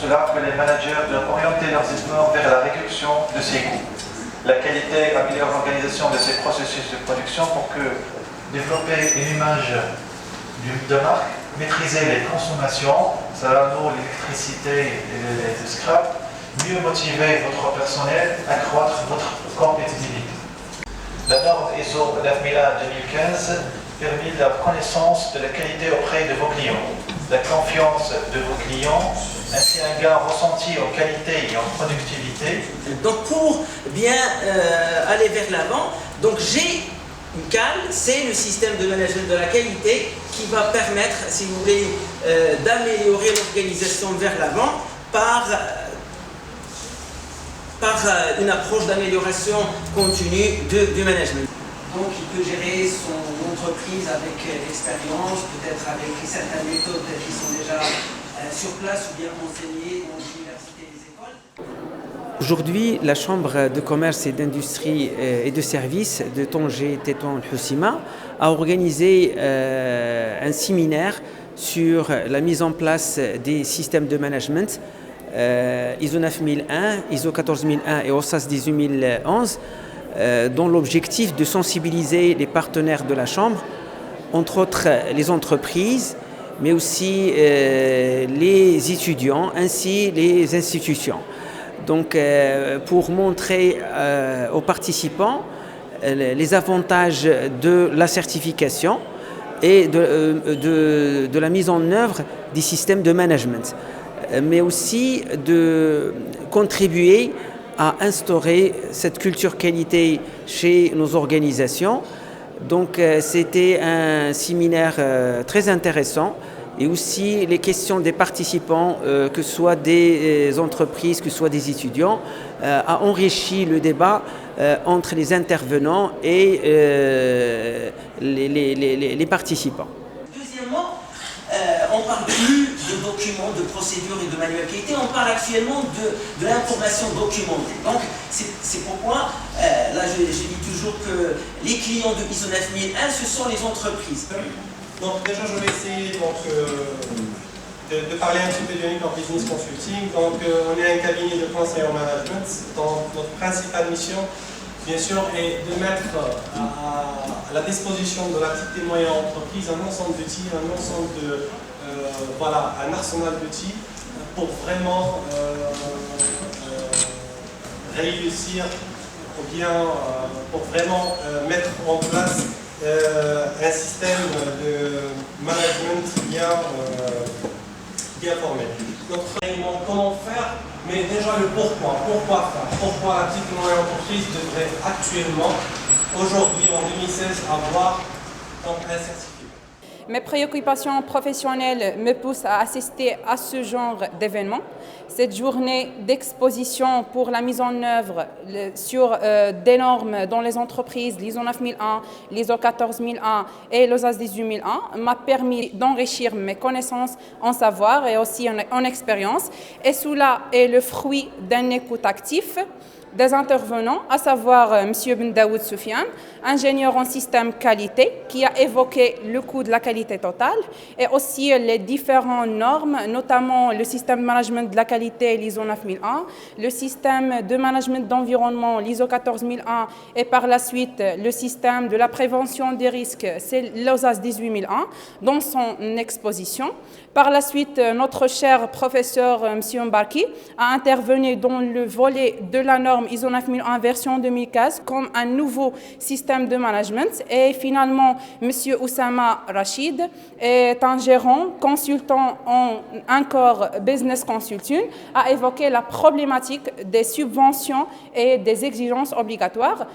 cela que les managers doivent orienter leurs efforts vers la réduction de ces coûts. La qualité améliore l'organisation de ces processus de production pour que développer une image de marque, maîtriser les consommations, ça nous l'électricité et les scrap, mieux motiver votre personnel, accroître votre compétitivité. La norme ISO 9001-2015 permet la reconnaissance de la qualité auprès de vos clients, la confiance de vos clients, ainsi un gain ressenti en qualité et en productivité. Donc pour bien aller vers l'avant, donc j'ai une CAL, c'est le système de management de la qualité qui va permettre, si vous voulez, d'améliorer l'organisation vers l'avant par une approche d'amélioration continue du management. Donc il peut gérer son entreprise avec l'expérience, peut-être avec certaines méthodes qui sont déjà sur place ou bien enseignées dans les universités et les écoles. Aujourd'hui, la Chambre de commerce et d'industrie et de services de Tanger, Tétouan, Hossima a organisé un séminaire sur la mise en place des systèmes de management ISO 9001, ISO 14001 et OSAS 18011, dont l'objectif de sensibiliser les partenaires de la Chambre, entre autres les entreprises, mais aussi les étudiants, ainsi les institutions. Donc, pour montrer aux participants les avantages de la certification et de la mise en œuvre des systèmes de management, mais aussi de contribuer à instaurer cette culture qualité chez nos organisations. Donc c'était un séminaire très intéressant et aussi les questions des participants, que ce soit des entreprises, que ce soit des étudiants, a enrichi le débat entre les intervenants et les participants. Deuxièmement, on parle plus de documents, de procédures et de manuels qualité, on parle actuellement de l'information documentée. Donc c'est pourquoi, là je dis toujours que les clients de ISO 9001, ce sont les entreprises. Donc déjà je vais essayer de parler un petit peu de Unicorn Business Consulting. Donc on est un cabinet de conseil en management. Donc notre principale mission, bien sûr, est de mettre à la disposition de la petite et moyenne entreprise un ensemble d'outils, un ensemble de un arsenal d'outils pour vraiment réussir ou bien pour vraiment mettre en place un système de management bien formé. Donc réellement comment faire, mais déjà le pourquoi faire, pourquoi la petite et moyenne entreprise devrait actuellement, aujourd'hui en 2016, avoir donc un certificat. Mes préoccupations professionnelles me poussent à assister à ce genre d'événement. Cette journée d'exposition pour la mise en œuvre sur des normes dans les entreprises, l'ISO 9001, l'ISO 14001 et l'OSAS 18001, m'a permis d'enrichir mes connaissances en savoir et aussi en expérience. Et cela est le fruit d'un écoute actif des intervenants, à savoir M. Ben Daoud Soufiane, ingénieur en système qualité, qui a évoqué le coût de la qualité totale et aussi les différentes normes, notamment le système de management de la qualité, l'ISO 9001, le système de management d'environnement, l'ISO 14001 et par la suite le système de la prévention des risques, c'est l'OSAS 18001, dans son exposition. Par la suite, notre cher professeur M. Mbarki a intervenu dans le volet de la norme ISO 9001 version 2015 comme un nouveau système de management. Et finalement, M. Oussama Rachid est un gérant, consultant en Encore Business Consulting, a évoqué la problématique des subventions et des exigences obligatoires.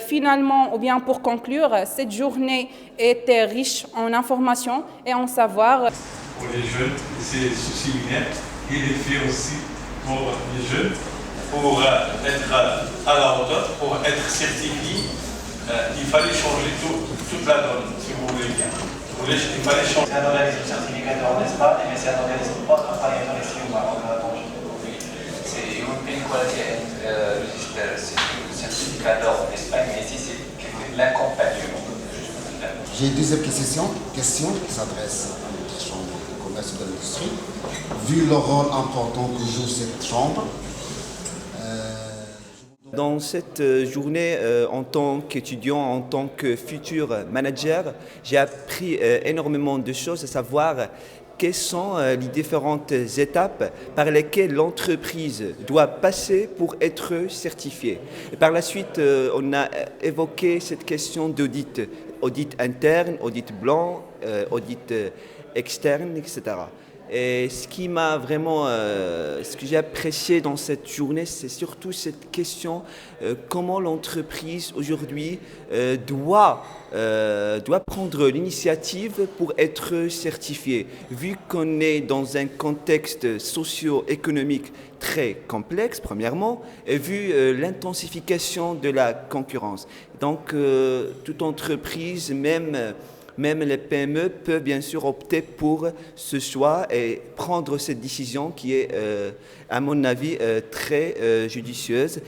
Finalement, ou bien pour conclure, cette journée était riche en informations et en savoir. Pour les jeunes, c'est ce séminaire qui est fait aussi pour les jeunes, pour être à la hauteur, pour être certifié. Il fallait changer toute la donne, si vous voulez bien. Il fallait changer. C'est un organisme certificateur en Espagne, mais c'est un organisme pas travaillé dans les C'est European Quality Register, c'est un certificateur en Espagne, mais ici c'est l'accompagnement. J'ai une deuxième question qui s'adresse à notre chambre de commerce et de l'industrie. vu le rôle important que joue cette chambre. Dans cette journée, en tant qu'étudiant, en tant que futur manager, j'ai appris énormément de choses, à savoir quelles sont les différentes étapes par lesquelles l'entreprise doit passer pour être certifiée. Et par la suite, on a évoqué cette question d'audit, audit interne, audit blanc, audit externe, etc. Et ce qui m'a vraiment, ce que j'ai apprécié dans cette journée, c'est surtout cette question comment l'entreprise aujourd'hui doit prendre l'initiative pour être certifiée. Vu qu'on est dans un contexte socio-économique très complexe, premièrement, et vu l'intensification de la concurrence. Donc, toute entreprise, même les PME peuvent bien sûr opter pour ce choix et prendre cette décision qui est, à mon avis, très judicieuse.